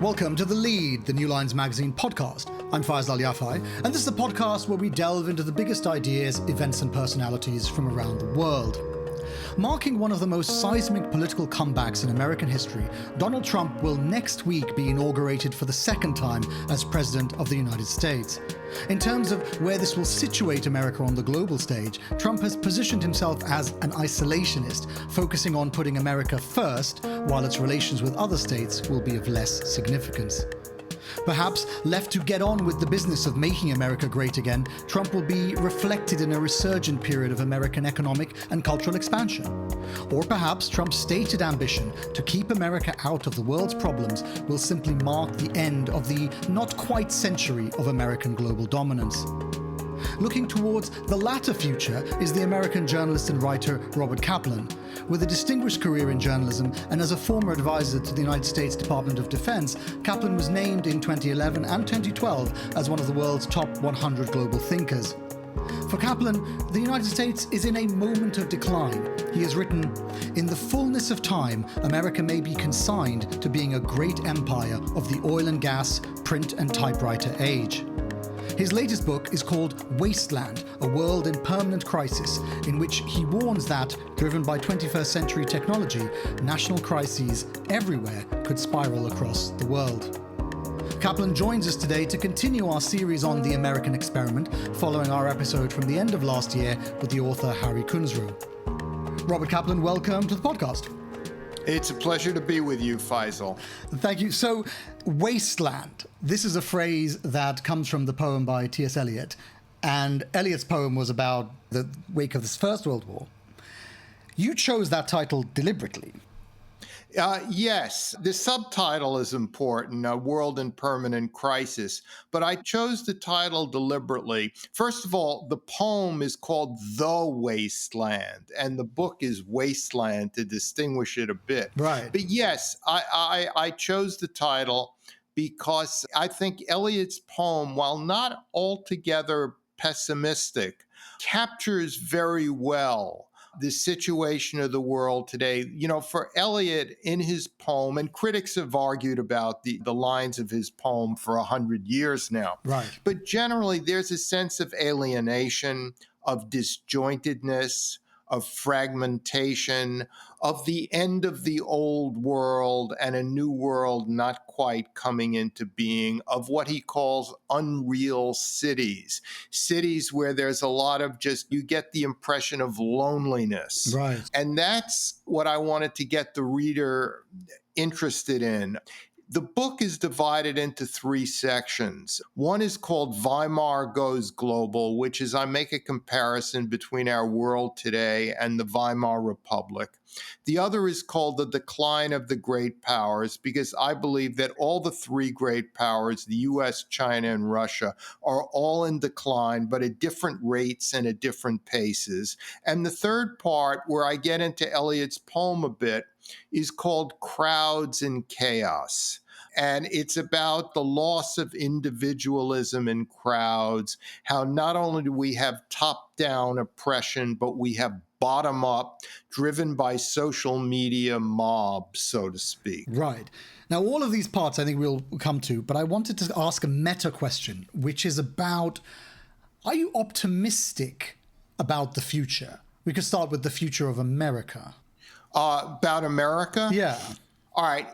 Welcome to The Lead, the New Lines magazine podcast. I'm Faisal Al Yafai, and this is the podcast where we delve into the biggest ideas, events and personalities from around the world. Marking one of the most seismic political comebacks in American history, Donald Trump will next week be inaugurated for the second time as President of the United States. In terms of where this will situate America on the global stage, Trump has positioned himself as an isolationist, focusing on putting America first, while its relations with other states will be of less significance. Perhaps left to get on with the business of making America great again, Trump will be reflected in a resurgent period of American economic and cultural expansion. Or perhaps Trump's stated ambition to keep America out of the world's problems will simply mark the end of the not quite century of American global dominance. Looking towards the latter future is the American journalist and writer Robert Kaplan. With a distinguished career in journalism and as a former advisor to the United States Department of Defense, Kaplan was named in 2011 and 2012 as one of the world's top 100 global thinkers. For Kaplan, the United States is in a moment of decline. He has written, "In the fullness of time, America may be consigned to being a great empire of the oil and gas, print and typewriter age." His latest book is called Wasteland, A World in Permanent Crisis, in which he warns that, driven by 21st century technology, national crises everywhere could spiral across the world. Kaplan joins us today to continue our series on the American experiment, following our episode from the end of last year with the author Harry Kunzru. Robert Kaplan, welcome to the podcast. It's a pleasure to be with you, Faisal. Thank you. So, Wasteland. This is a phrase that comes from the poem by T.S. Eliot. And Eliot's poem was about the wake of the First World War. You chose that title deliberately. Yes, the subtitle is important, A World in Permanent Crisis, but I chose the title deliberately. First of all, the poem is called The Wasteland, and the book is Wasteland to distinguish it a bit. Right. But yes, I chose the title because I think Eliot's poem, while not altogether pessimistic, captures very well the situation of the world today. You know, for Eliot, in his poem, and critics have argued about the lines of his poem for 100 years now. Right. But generally, there's a sense of alienation, of disjointedness, of fragmentation, of the end of the old world and a new world not quite coming into being, of what he calls unreal cities, cities where there's a lot of you get the impression of loneliness. Right. And that's what I wanted to get the reader interested in. The book is divided into three sections. One is called Weimar Goes Global, which is I make a comparison between our world today and the Weimar Republic. The other is called The Decline of the Great Powers, because I believe that all the three great powers, the US, China, and Russia, are all in decline, but at different rates and at different paces. And the third part, where I get into Eliot's poem a bit, is called Crowds in Chaos. And it's about the loss of individualism in crowds, how not only do we have top-down oppression, but we have bottom-up, driven by social media mobs, so to speak. Right. Now, all of these parts I think we'll come to, but I wanted to ask a meta question, which is about, are you optimistic about the future? We could start with the future of America. About America? Yeah. All right.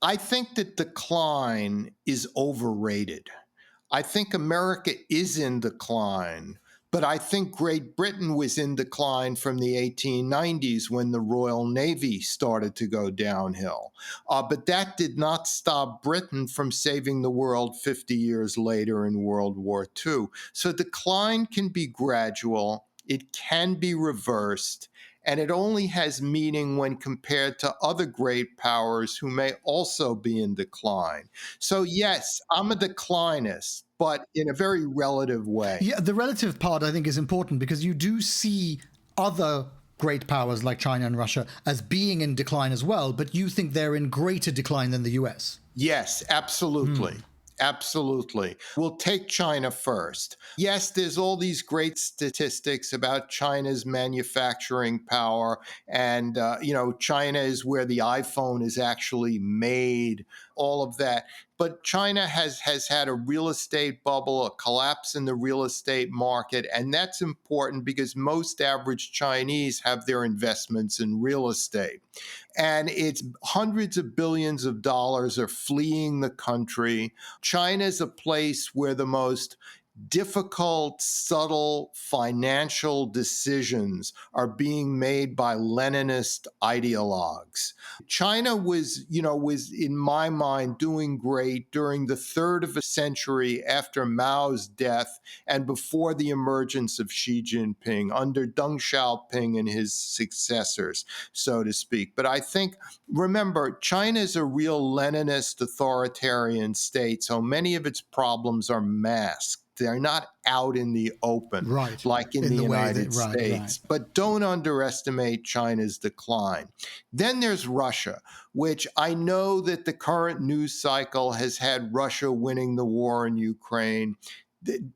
I think that decline is overrated. I think America is in decline, but I think Great Britain was in decline from the 1890s when the Royal Navy started to go downhill. But that did not stop Britain from saving the world 50 years later in World War II. So decline can be gradual. It can be reversed. And it only has meaning when compared to other great powers who may also be in decline. So yes, I'm a declinist, but in a very relative way. Yeah, the relative part I think is important because you do see other great powers like China and Russia as being in decline as well, but you think they're in greater decline than the US. Yes, absolutely. Absolutely. We'll take China first. Yes, there's all these great statistics about China's manufacturing power. And, China is where the iPhone is actually made. all of that. But China has had a real estate bubble, a collapse in the real estate market. And that's important because most average Chinese have their investments in real estate. And it's hundreds of billions of dollars are fleeing the country. China is a place where the most difficult, subtle financial decisions are being made by Leninist ideologues. China was in my mind doing great during the third of a century after Mao's death and before the emergence of Xi Jinping under Deng Xiaoping and his successors, so to speak. But I think, remember, China is a real Leninist authoritarian state, so many of its problems are masked. They're not out in the open, right, like in the United States. Right. But don't underestimate China's decline. Then there's Russia, which I know that the current news cycle has had Russia winning the war in Ukraine.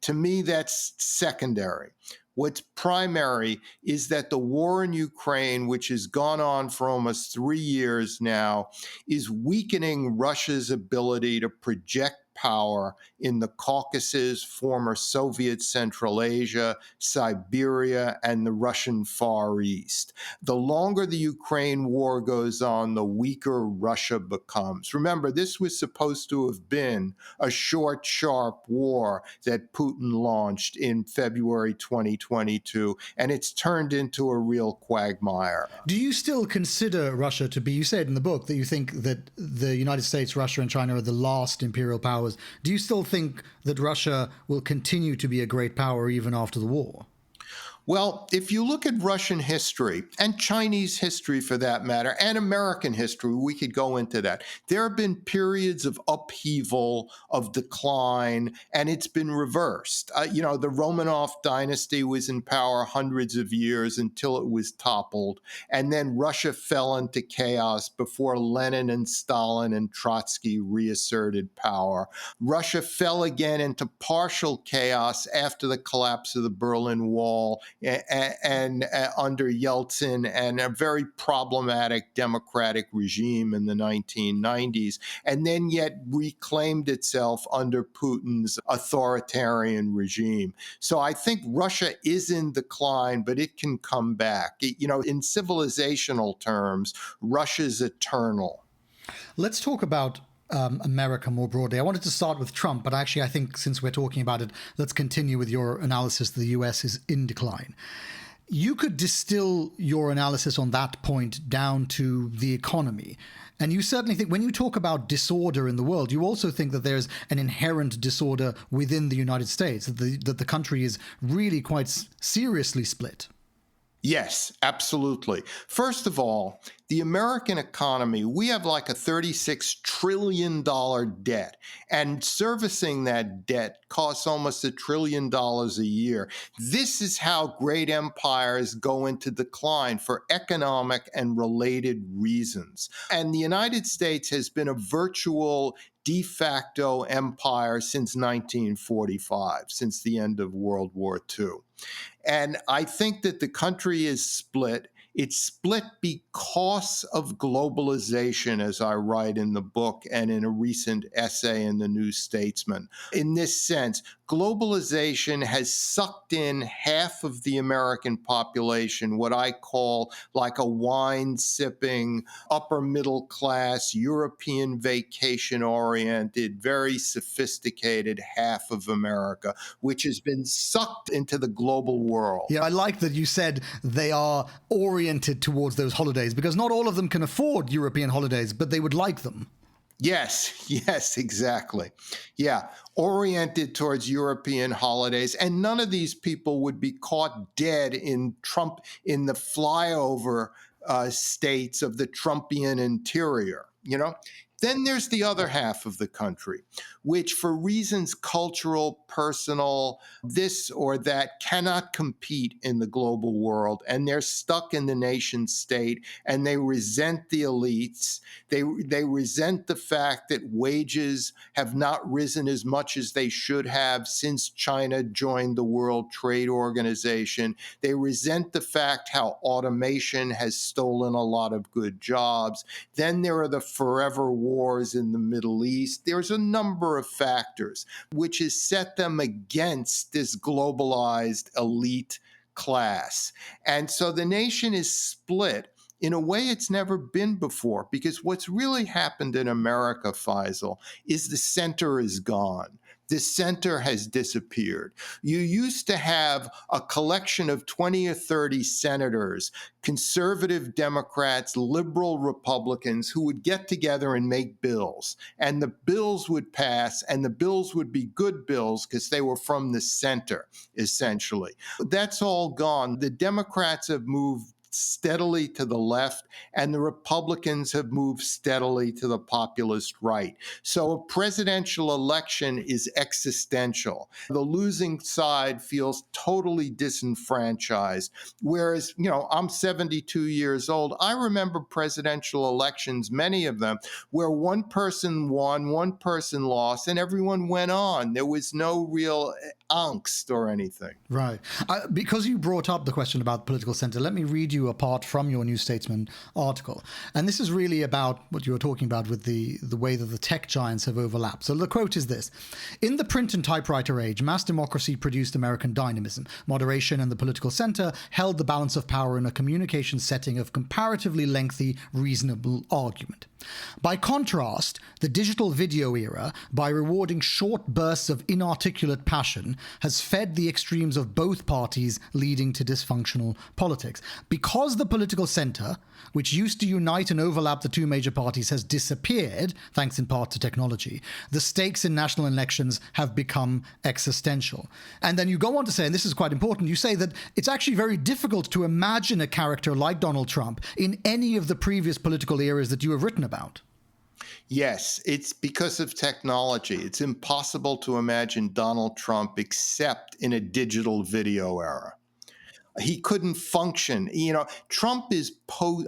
To me, that's secondary. What's primary is that the war in Ukraine, which has gone on for almost 3 years now, is weakening Russia's ability to project power in the Caucasus, former Soviet Central Asia, Siberia, and the Russian Far East. The longer the Ukraine war goes on, the weaker Russia becomes. Remember, this was supposed to have been a short, sharp war that Putin launched in February 2022, and it's turned into a real quagmire. Do you still consider Russia to be, you said in the book that you think that the United States, Russia, and China are the last imperial powers. Do you still think that Russia will continue to be a great power even after the war? Well, if you look at Russian history and Chinese history for that matter, and American history, we could go into that. There have been periods of upheaval, of decline, and it's been reversed. The Romanov dynasty was in power hundreds of years until it was toppled. And then Russia fell into chaos before Lenin and Stalin and Trotsky reasserted power. Russia fell again into partial chaos after the collapse of the Berlin Wall and under Yeltsin and a very problematic democratic regime in the 1990s, and then yet reclaimed itself under Putin's authoritarian regime. So I think Russia is in decline, but it can come back. In civilizational terms, Russia's eternal. Let's talk about America more broadly. I wanted to start with Trump, but actually I think since we're talking about it, let's continue with your analysis that the US is in decline. You could distill your analysis on that point down to the economy. And you certainly think, when you talk about disorder in the world, you also think that there's an inherent disorder within the United States, that the country is really quite seriously split. Yes, absolutely. First of all, the American economy, we have like a $36 trillion debt, and servicing that debt costs almost $1 trillion a year. This is how great empires go into decline for economic and related reasons. And the United States has been a virtual de facto empire since 1945, since the end of World War II. And I think that the country is split. It's split because of globalization, as I write in the book and in a recent essay in the New Statesman. In this sense, globalization has sucked in half of the American population, what I call like a wine-sipping, upper-middle-class, European vacation-oriented, very sophisticated half of America, which has been sucked into the global world. Yeah, I like that you said they are oriented towards those holidays, because not all of them can afford European holidays, but they would like them. Yes, exactly. Yeah, oriented towards European holidays. And none of these people would be caught dead in the flyover states of the Trumpian interior, Then there's the other half of the country, which for reasons cultural, personal, this or that, cannot compete in the global world. And they're stuck in the nation state, and they resent the elites. They resent the fact that wages have not risen as much as they should have since China joined the World Trade Organization. They resent the fact how automation has stolen a lot of good jobs. Then there are the forever wars in the Middle East. There's a number of factors which has set them against this globalized elite class. And so the nation is split in a way it's never been before, because what's really happened in America, Faisal, is the center is gone. The center has disappeared. You used to have a collection of 20 or 30 senators, conservative Democrats, liberal Republicans, who would get together and make bills. And the bills would pass, and the bills would be good bills because they were from the center, essentially. That's all gone. The Democrats have moved steadily to the left, and the Republicans have moved steadily to the populist right. So a presidential election is existential. The losing side feels totally disenfranchised. Whereas, I'm 72 years old. I remember presidential elections, many of them, where one person won, one person lost, and everyone went on. There was no real angst or anything. Right. Because you brought up the question about the political center, let me read you a part from your New Statesman article. And this is really about what you were talking about with the way that the tech giants have overlapped. So the quote is this: "In the print and typewriter age, mass democracy produced American dynamism. Moderation and the political center held the balance of power in a communication setting of comparatively lengthy, reasonable argument. By contrast, the digital video era, by rewarding short bursts of inarticulate passion, has fed the extremes of both parties, leading to dysfunctional politics. Because the political center, which used to unite and overlap the two major parties, has disappeared, thanks in part to technology, the stakes in national elections have become existential." And then you go on to say, and this is quite important, you say that it's actually very difficult to imagine a character like Donald Trump in any of the previous political eras that you have written about. Yes, it's because of technology. It's impossible to imagine Donald Trump except in a digital video era. He couldn't function. Trump is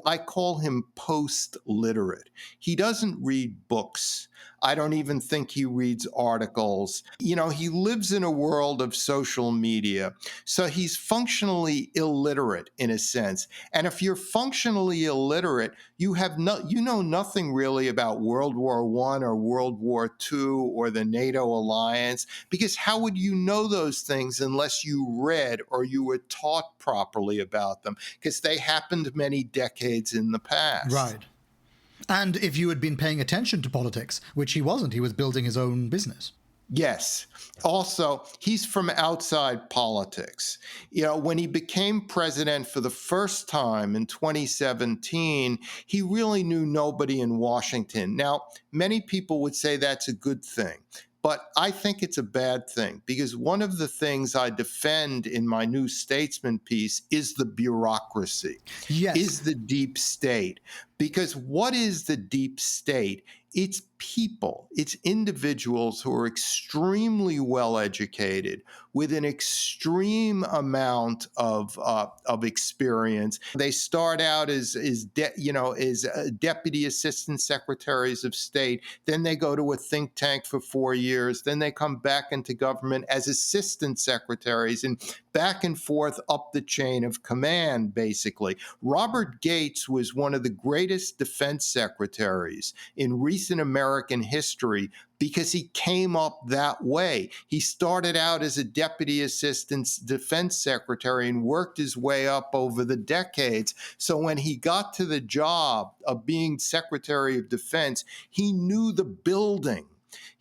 I call him post-literate. He doesn't read books. I don't even think he reads articles. He lives in a world of social media. So he's functionally illiterate in a sense. And if you're functionally illiterate, you know nothing really about World War I or World War II or the NATO alliance, because how would you know those things unless you read or you were taught properly about them? Because they happened many decades in the past. Right. And if you had been paying attention to politics, which he wasn't, he was building his own business. Yes. Also, he's from outside politics. When he became president for the first time in 2017, he really knew nobody in Washington. Now, many people would say that's a good thing. But I think it's a bad thing, because one of the things I defend in my New Statesman piece is the bureaucracy, is the deep state. Because what is the deep state? It's people, it's individuals who are extremely well educated with an extreme amount of experience. They start out as deputy assistant secretaries of state. Then they go to a think tank for 4 years. Then they come back into government as assistant secretaries and back and forth up the chain of command, basically. Robert Gates was one of the greatest defense secretaries in recent American history because he came up that way. He started out as a deputy assistant defense secretary and worked his way up over the decades. So when he got to the job of being Secretary of Defense, he knew the building.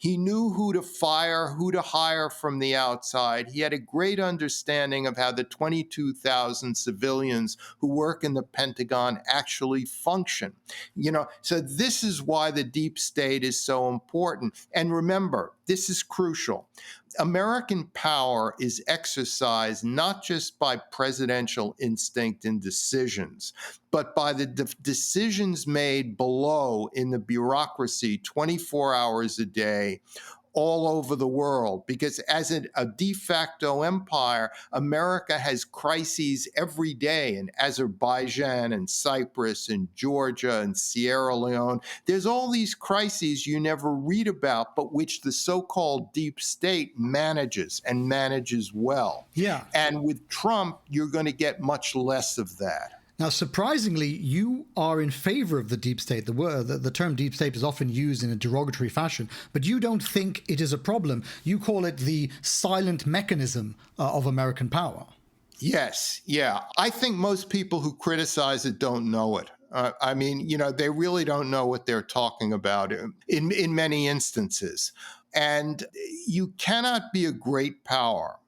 He knew who to fire, who to hire from the outside. He had a great understanding of how the 22,000 civilians who work in the Pentagon actually function. So this is why the deep state is so important. And remember, this is crucial. American power is exercised not just by presidential instinct and decisions, but by the decisions made below in the bureaucracy 24 hours a day, all over the world. Because as a de facto empire, America has crises every day in Azerbaijan and Cyprus and Georgia and Sierra Leone. There's all these crises you never read about, but which the so-called deep state manages, and manages well. Yeah. And with Trump, you're going to get much less of that. Now, surprisingly, you are in favor of the deep state. The term deep state is often used in a derogatory fashion, but you don't think it is a problem. You call it the silent mechanism of American power. Yes, yeah. I think most people who criticize it don't know it. I mean, they really don't know what they're talking about in many instances. And you cannot be a great power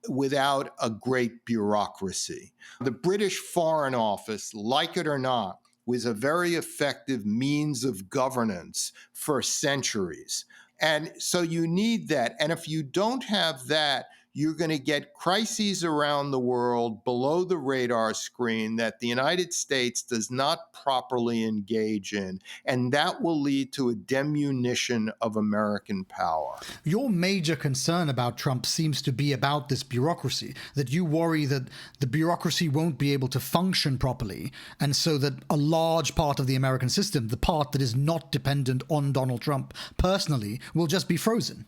without a great bureaucracy. The British Foreign Office, like it or not, was a very effective means of governance for centuries. And so you need that. And if you don't have that, you're going to get crises around the world below the radar screen that the United States does not properly engage in. And that will lead to a diminution of American power. Your major concern about Trump seems to be about this bureaucracy, that you worry that the bureaucracy won't be able to function properly, and so that a large part of the American system, the part that is not dependent on Donald Trump personally, will just be frozen.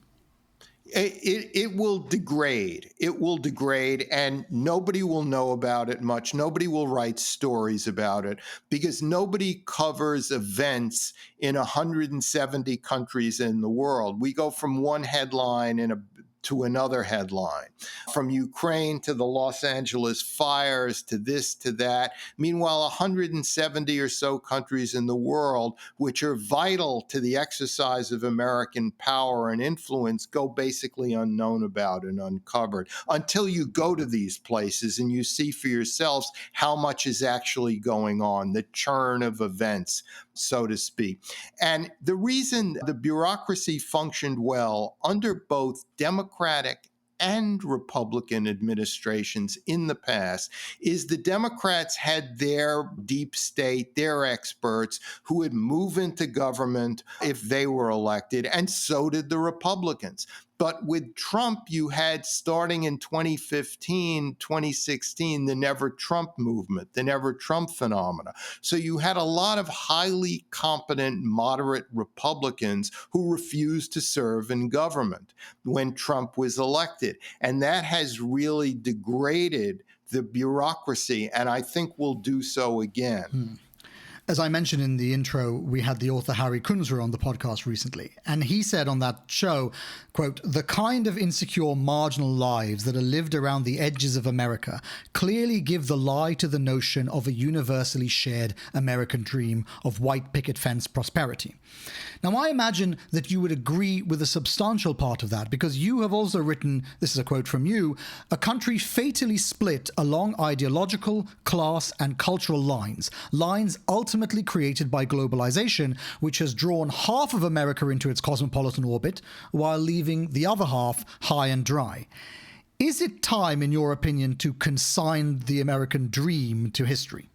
It will degrade. It will degrade, and nobody will know about it much. Nobody will write stories about it because nobody covers events in 170 countries in the world. We go from one headline to another headline, from Ukraine to the Los Angeles fires to this to that. Meanwhile, 170 or so countries in the world, which are vital to the exercise of American power and influence, go basically unknown about and uncovered until you go to these places and you see for yourselves how much is actually going on, the churn of events, so to speak. And the reason the bureaucracy functioned well under both Democratic and Republican administrations in the past is the Democrats had their deep state, their experts who would move into government if they were elected, and so did the Republicans. But with Trump, you had, starting in 2015, 2016, the Never Trump movement, the Never Trump phenomena. So you had a lot of highly competent, moderate Republicans who refused to serve in government when Trump was elected. And that has really degraded the bureaucracy, and I think will do so again. As I mentioned in the intro, we had the author Harry Kunzru on the podcast recently, and he said on that show, quote, "The kind of insecure marginal lives that are lived around the edges of America clearly give the lie to the notion of a universally shared American dream of white picket fence prosperity." Now, I imagine that you would agree with a substantial part of that, because you have also written, this is a quote from you, "A country fatally split along ideological, class, and cultural lines ultimately created by globalization, which has drawn half of America into its cosmopolitan orbit while leaving the other half high and dry." Is it time, in your opinion, to consign the American dream to history?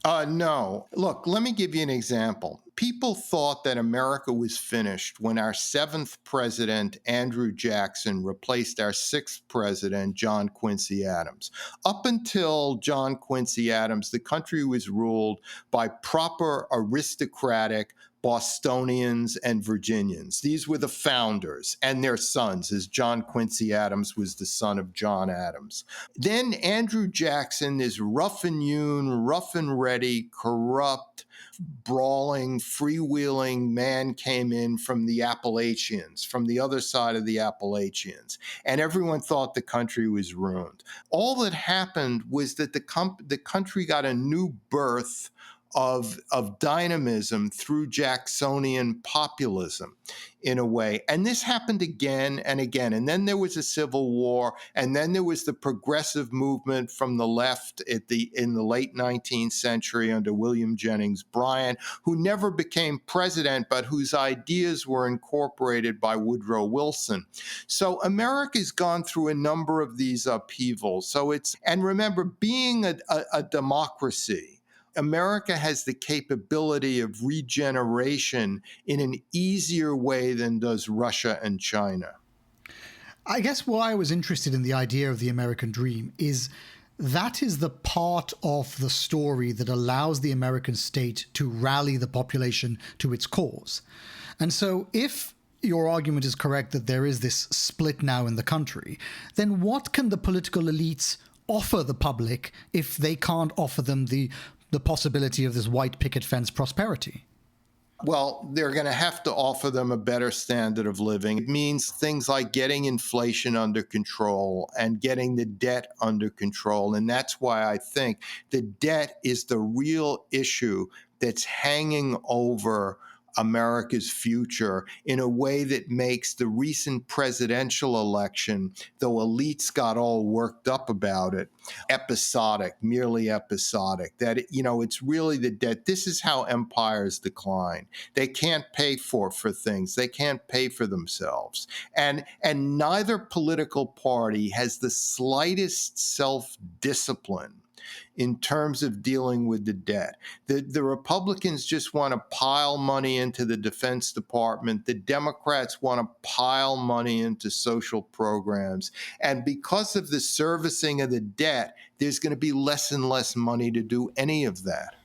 No. Look, let me give you an example. People thought that America was finished when our seventh president, Andrew Jackson, replaced our sixth president, John Quincy Adams. Up until John Quincy Adams, the country was ruled by proper aristocratic Bostonians and Virginians. These were the founders and their sons, as John Quincy Adams was the son of John Adams. Then Andrew Jackson, this rough and hewn, rough and ready, corrupt, brawling, freewheeling man came in from the Appalachians, from the other side of the Appalachians, and everyone thought the country was ruined. All that happened was that the country got a new birth of dynamism through Jacksonian populism, in a way. And this happened again and again. And then there was a civil war, and then there was the progressive movement from the left in the late 19th century under William Jennings Bryan, who never became president, but whose ideas were incorporated by Woodrow Wilson. So America's gone through a number of these upheavals. And remember, being a democracy, America has the capability of regeneration in an easier way than does Russia and China. I guess why I was interested in the idea of the American dream is that is the part of the story that allows the American state to rally the population to its cause. And so if your argument is correct that there is this split now in the country, then what can the political elites offer the public if they can't offer them the possibility of this white picket fence prosperity? Well, they're going to have to offer them a better standard of living. It means things like getting inflation under control and getting the debt under control. And that's why I think the debt is the real issue that's hanging over America's future in a way that makes the recent presidential election, though elites got all worked up about it, episodic, merely episodic. That, it's really the debt. This is how empires decline. They can't pay for things. They can't pay for themselves. And neither political party has the slightest self-discipline in terms of dealing with the debt. The Republicans just want to pile money into the Defense Department. The Democrats want to pile money into social programs. And because of the servicing of the debt, there's going to be less and less money to do any of that.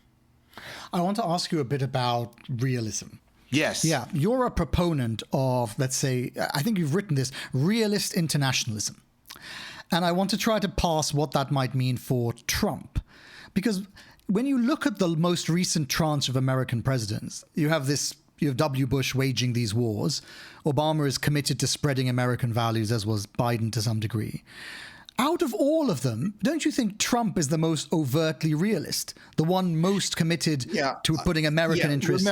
I want to ask you a bit about realism. Yes. Yeah, you're a proponent of, let's say, I think you've written this, realist internationalism. And I want to try to parse what that might mean for Trump. Because when you look at the most recent tranche of American presidents, you have W. Bush waging these wars. Obama is committed to spreading American values, as was Biden to some degree. Out of all of them, don't you think Trump is the most overtly realist, the one most committed to putting American interests?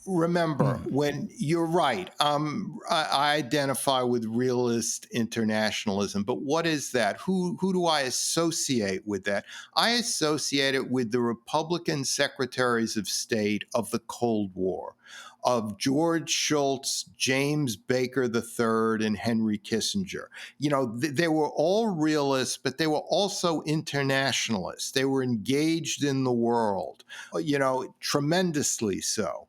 Remember, when you're right, I identify with realist internationalism. But what is that? Who do I associate with that? I associate it with the Republican secretaries of state of the Cold War, of George Shultz, James Baker III, and Henry Kissinger. They were all realists, but they were also internationalists. They were engaged in the world, tremendously so.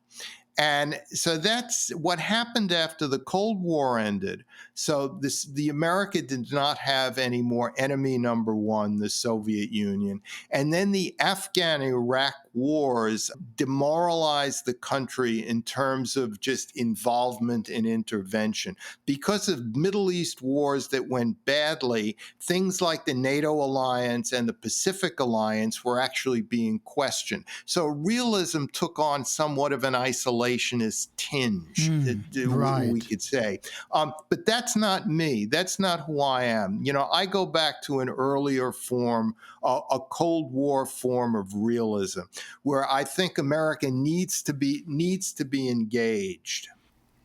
And so that's what happened after the Cold War ended. So the America did not have any more enemy number one, the Soviet Union. And then the Afghan-Iraq wars demoralized the country in terms of just involvement and intervention. Because of Middle East wars that went badly, things like the NATO alliance and the Pacific alliance were actually being questioned. So realism took on somewhat of an isolationist tinge, we could say. But that's not me. That's not who I am. I go back to an earlier form, a Cold War form of realism, where I think America needs to be engaged.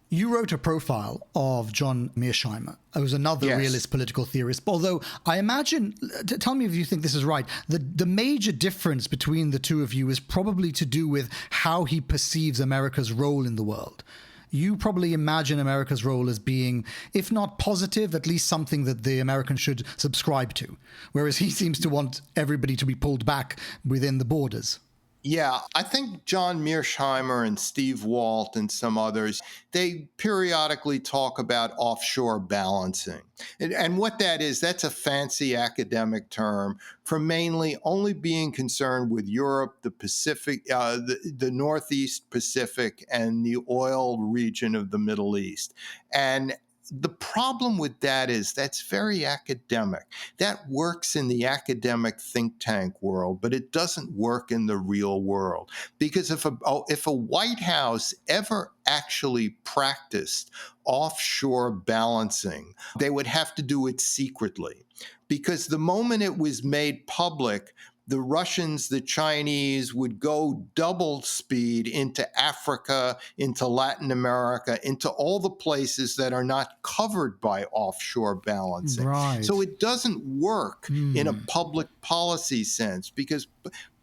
You wrote a profile of John Mearsheimer, who's another realist political theorist. Although I imagine, tell me if you think this is right, the major difference between the two of you is probably to do with how he perceives America's role in the world. You probably imagine America's role as being, if not positive, at least something that the Americans should subscribe to, whereas he seems to want everybody to be pulled back within the borders. Yeah, I think John Mearsheimer and Steve Walt and some others, they periodically talk about offshore balancing. And what that is, that's a fancy academic term for mainly only being concerned with Europe, the Pacific, the Northeast Pacific, and the oil region of the Middle East. And the problem with that is that's very academic. That works in the academic think tank world, but it doesn't work in the real world. Because if a White House ever actually practiced offshore balancing, they would have to do it secretly. Because the moment it was made public, the Russians, the Chinese would go double speed into Africa, into Latin America, into all the places that are not covered by offshore balancing. Right. So it doesn't work in a public policy sense, because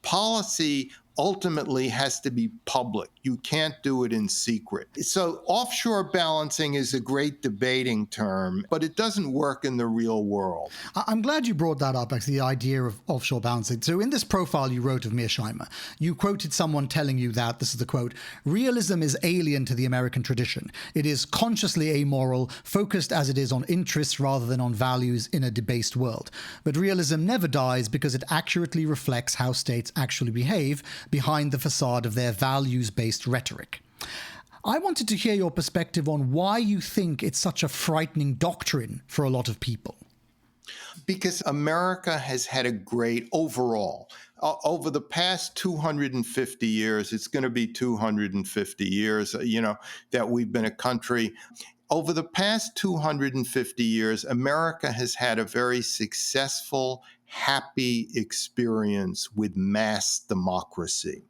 policy ultimately has to be public. You can't do it in secret. So offshore balancing is a great debating term, but it doesn't work in the real world. I'm glad you brought that up, actually, the idea of offshore balancing. So in this profile you wrote of Mearsheimer, you quoted someone telling you that, this is the quote, "Realism is alien to the American tradition. It is consciously amoral, focused as it is on interests rather than on values in a debased world. But realism never dies because it accurately reflects how states actually behave behind the facade of their values-based rhetoric." I wanted to hear your perspective on why you think it's such a frightening doctrine for a lot of people. Because America has had a great overall. Over the past 250 years, it's going to be 250 years, that we've been a country. Over the past 250 years, America has had a very successful, happy experience with mass democracy.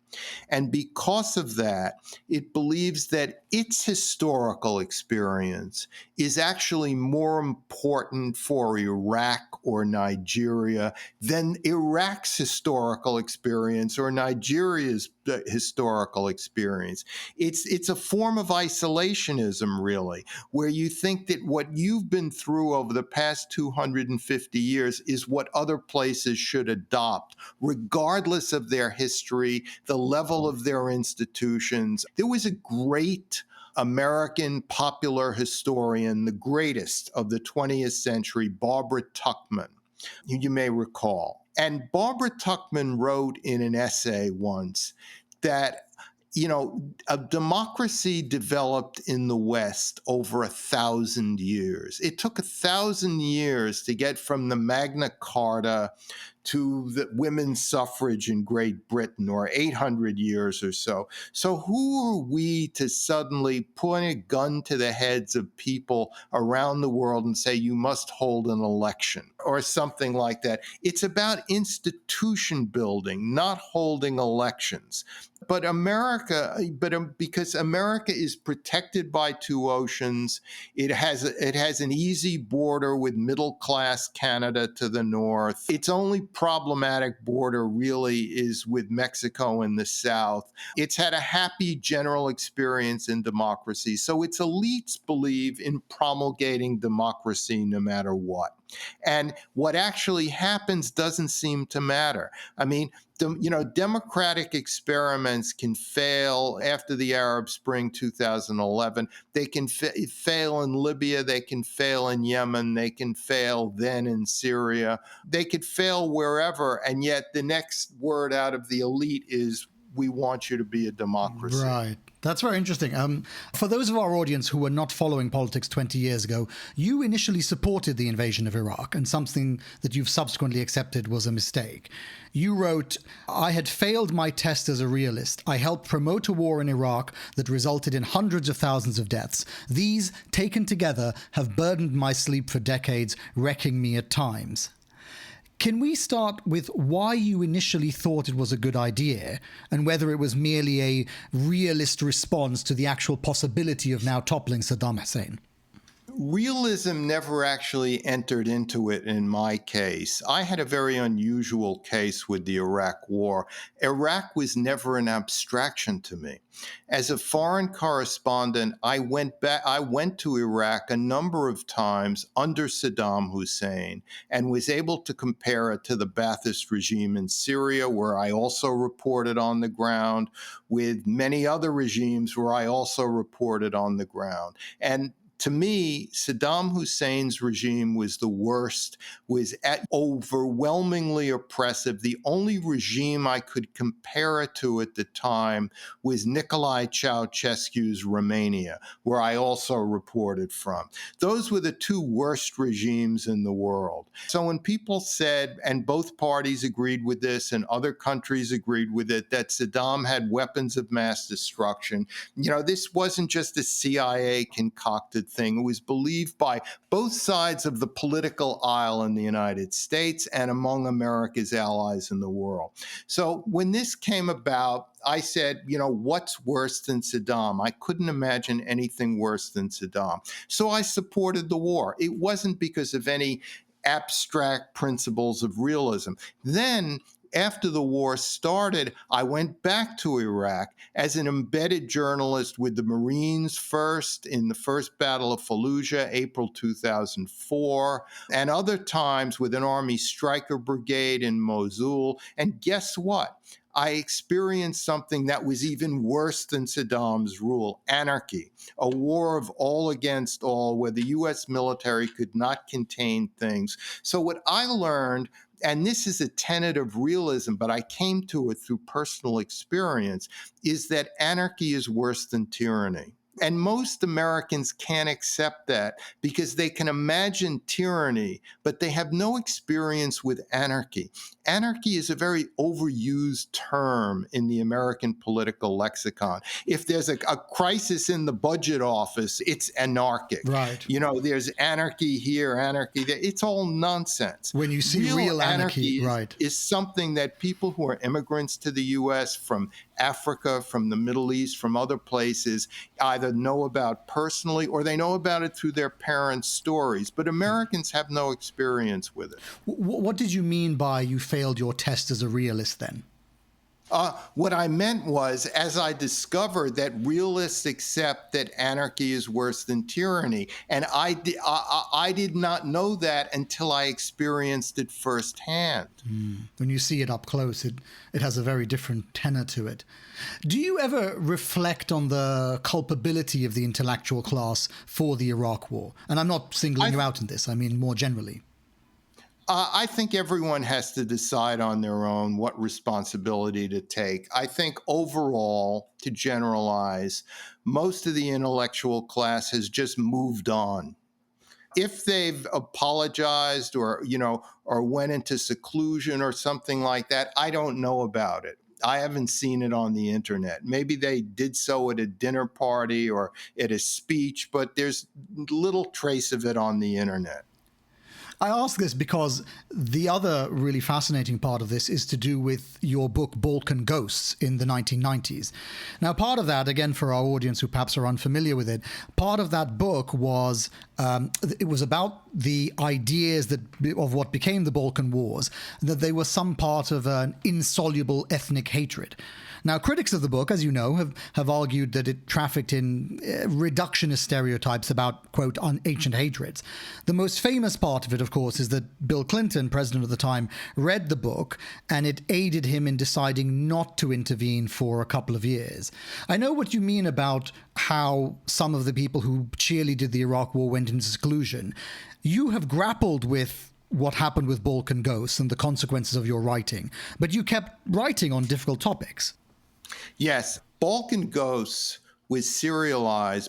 And because of that, it believes that its historical experience is actually more important for Iraq or Nigeria than Iraq's historical experience or Nigeria's historical experience. It's a form of isolationism, really, where you think that what you've been through over the past 250 years is what other places should adopt, regardless of their history, the level of their institutions. There was a great American popular historian, the greatest of the 20th century, Barbara Tuchman, who you may recall. And Barbara Tuchman wrote in an essay once that a democracy developed in the West over 1,000 years. It took 1,000 years to get from the Magna Carta to the women's suffrage in Great Britain, or 800 years or so. So who are we to suddenly point a gun to the heads of people around the world and say, you must hold an election or something like that? It's about institution building, not holding elections. But because America is protected by two oceans, it has an easy border with middle-class Canada to the north. Its only problematic border really is with Mexico in the south. It's had a happy general experience in democracy. So its elites believe in promulgating democracy no matter what. And what actually happens doesn't seem to matter. I mean, democratic experiments can fail after the Arab Spring 2011. They can fail in Libya. They can fail in Yemen. They can fail then in Syria. They could fail wherever. And yet the next word out of the elite is, we want you to be a democracy. Right. That's very interesting. For those of our audience who were not following politics 20 years ago, you initially supported the invasion of Iraq, and something that you've subsequently accepted was a mistake. You wrote, I had failed my test as a realist. I helped promote a war in Iraq that resulted in hundreds of thousands of deaths. These, taken together, have burdened my sleep for decades, wrecking me at times. Can we start with why you initially thought it was a good idea, and whether it was merely a realist response to the actual possibility of now toppling Saddam Hussein? Realism never actually entered into it in my case. I had a very unusual case with the Iraq War. Iraq was never an abstraction to me. As a foreign correspondent, I went to Iraq a number of times under Saddam Hussein and was able to compare it to the Ba'athist regime in Syria, where I also reported on the ground, with many other regimes where I also reported on the ground. And to me, Saddam Hussein's regime was the worst, was overwhelmingly oppressive. The only regime I could compare it to at the time was Nicolae Ceausescu's Romania, where I also reported from. Those were the two worst regimes in the world. So when people said, and both parties agreed with this and other countries agreed with it, that Saddam had weapons of mass destruction, this wasn't just a CIA concocted thing. It was believed by both sides of the political aisle in the United States and among America's allies in the world. So when this came about, I said, what's worse than Saddam? I couldn't imagine anything worse than Saddam. So I supported the war. It wasn't because of any abstract principles of realism. Then, after the war started, I went back to Iraq as an embedded journalist with the Marines first in the First Battle of Fallujah, April 2004, and other times with an Army Stryker Brigade in Mosul. And guess what? I experienced something that was even worse than Saddam's rule: anarchy, a war of all against all, where the U.S. military could not contain things. So what I learned, and this is a tenet of realism, but I came to it through personal experience, is that anarchy is worse than tyranny. And most Americans can't accept that because they can imagine tyranny, but they have no experience with anarchy. Anarchy is a very overused term in the American political lexicon. If there's a crisis in the budget office, it's anarchic. Right. There's anarchy here, anarchy there. It's all nonsense. When you see real anarchy, right, is something that people who are immigrants to the U.S. from Africa, from the Middle East, from other places, either know about personally or they know about it through their parents' stories. But Americans have no experience with it. What did you mean by you failed your test as a realist then? What I meant was, as I discovered that realists accept that anarchy is worse than tyranny, and I did not know that until I experienced it firsthand. When you see it up close, it has a very different tenor to it. Do you ever reflect on the culpability of the intellectual class for the Iraq War? And I'm not singling you out in this, I mean more generally. I think everyone has to decide on their own what responsibility to take. I think overall, to generalize, most of the intellectual class has just moved on. If they've apologized or went into seclusion or something like that, I don't know about it. I haven't seen it on the internet. Maybe they did so at a dinner party or at a speech, but there's little trace of it on the internet. I ask this because the other really fascinating part of this is to do with your book, Balkan Ghosts, in the 1990s. Now, part of that, again, for our audience who perhaps are unfamiliar with it, part of that book was, it was about the ideas of what became the Balkan Wars, that they were some part of an insoluble ethnic hatred. Now, critics of the book, as you know, have argued that it trafficked in reductionist stereotypes about, quote, ancient hatreds. The most famous part of it, of course, is that Bill Clinton, president of the time, read the book, and it aided him in deciding not to intervene for a couple of years. I know what you mean about how some of the people who cheerleaded the Iraq War went into seclusion. You have grappled with what happened with Balkan Ghosts and the consequences of your writing, but you kept writing on difficult topics. Yes, Balkan Ghosts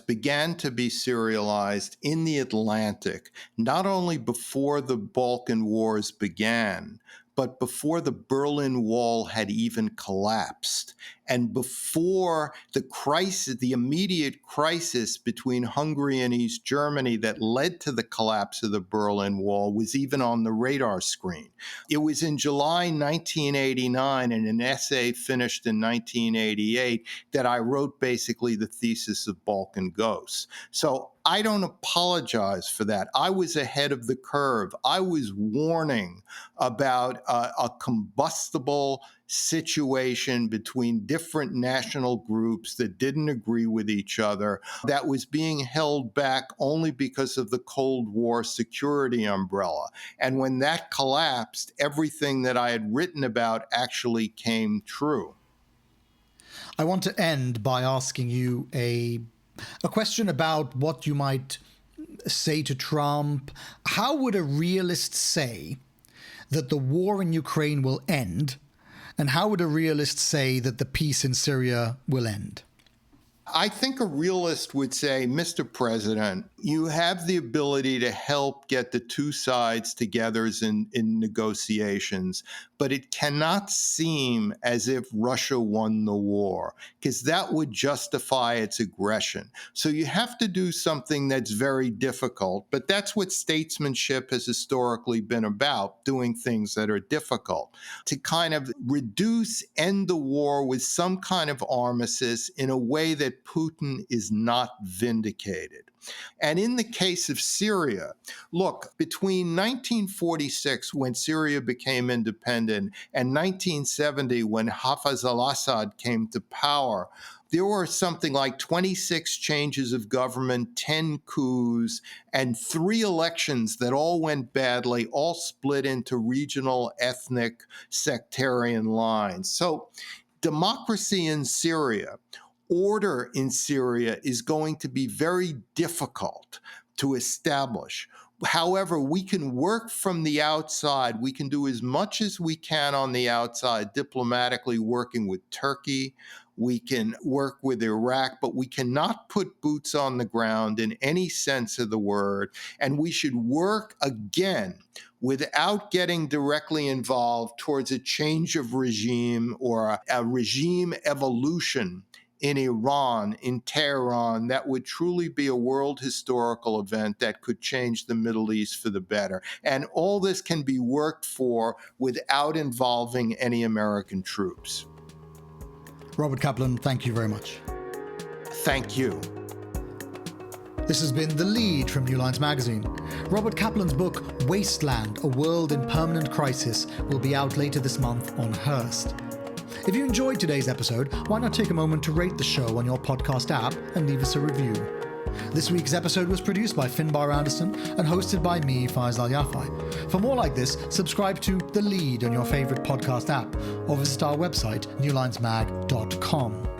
began to be serialized in the Atlantic, not only before the Balkan Wars began, but before the Berlin Wall had even collapsed, and before the immediate crisis between Hungary and East Germany that led to the collapse of the Berlin Wall was even on the radar screen. It was in July 1989, in an essay finished in 1988, that I wrote basically the thesis of Balkan Ghosts. So I don't apologize for that. I was ahead of the curve. I was warning about a combustible situation between different national groups that didn't agree with each other, that was being held back only because of the Cold War security umbrella. And when that collapsed, everything that I had written about actually came true. I want to end by asking you a question about what you might say to Trump. How would a realist say that the war in Ukraine will end? And how would a realist say that the peace in Syria will end? I think a realist would say, Mr. President, you have the ability to help get the two sides together in negotiations, but it cannot seem as if Russia won the war, because that would justify its aggression. So you have to do something that's very difficult, but that's what statesmanship has historically been about, doing things that are difficult, to kind of end the war with some kind of armistice in a way that Putin is not vindicated. And in the case of Syria, look, between 1946, when Syria became independent, and 1970, when Hafez al-Assad came to power, there were something like 26 changes of government, 10 coups, and 3 elections that all went badly, all split into regional, ethnic, sectarian lines. So democracy in Syria, order in Syria is going to be very difficult to establish. However, we can work from the outside. We can do as much as we can on the outside, diplomatically working with Turkey, we can work with Iraq, but we cannot put boots on the ground in any sense of the word. And we should work again without getting directly involved towards a change of regime or a regime evolution in Iran, in Tehran, that would truly be a world historical event that could change the Middle East for the better. And all this can be worked for without involving any American troops. Robert Kaplan, thank you very much. Thank you. This has been The Lead from New Lines magazine. Robert Kaplan's book, Wasteland, A World in Permanent Crisis, will be out later this month on Hearst. If you enjoyed today's episode, why not take a moment to rate the show on your podcast app and leave us a review. This week's episode was produced by Finbar Anderson and hosted by me, Faisal Al Yafai. For more like this, subscribe to The Lead on your favorite podcast app or visit our website, newlinesmag.com.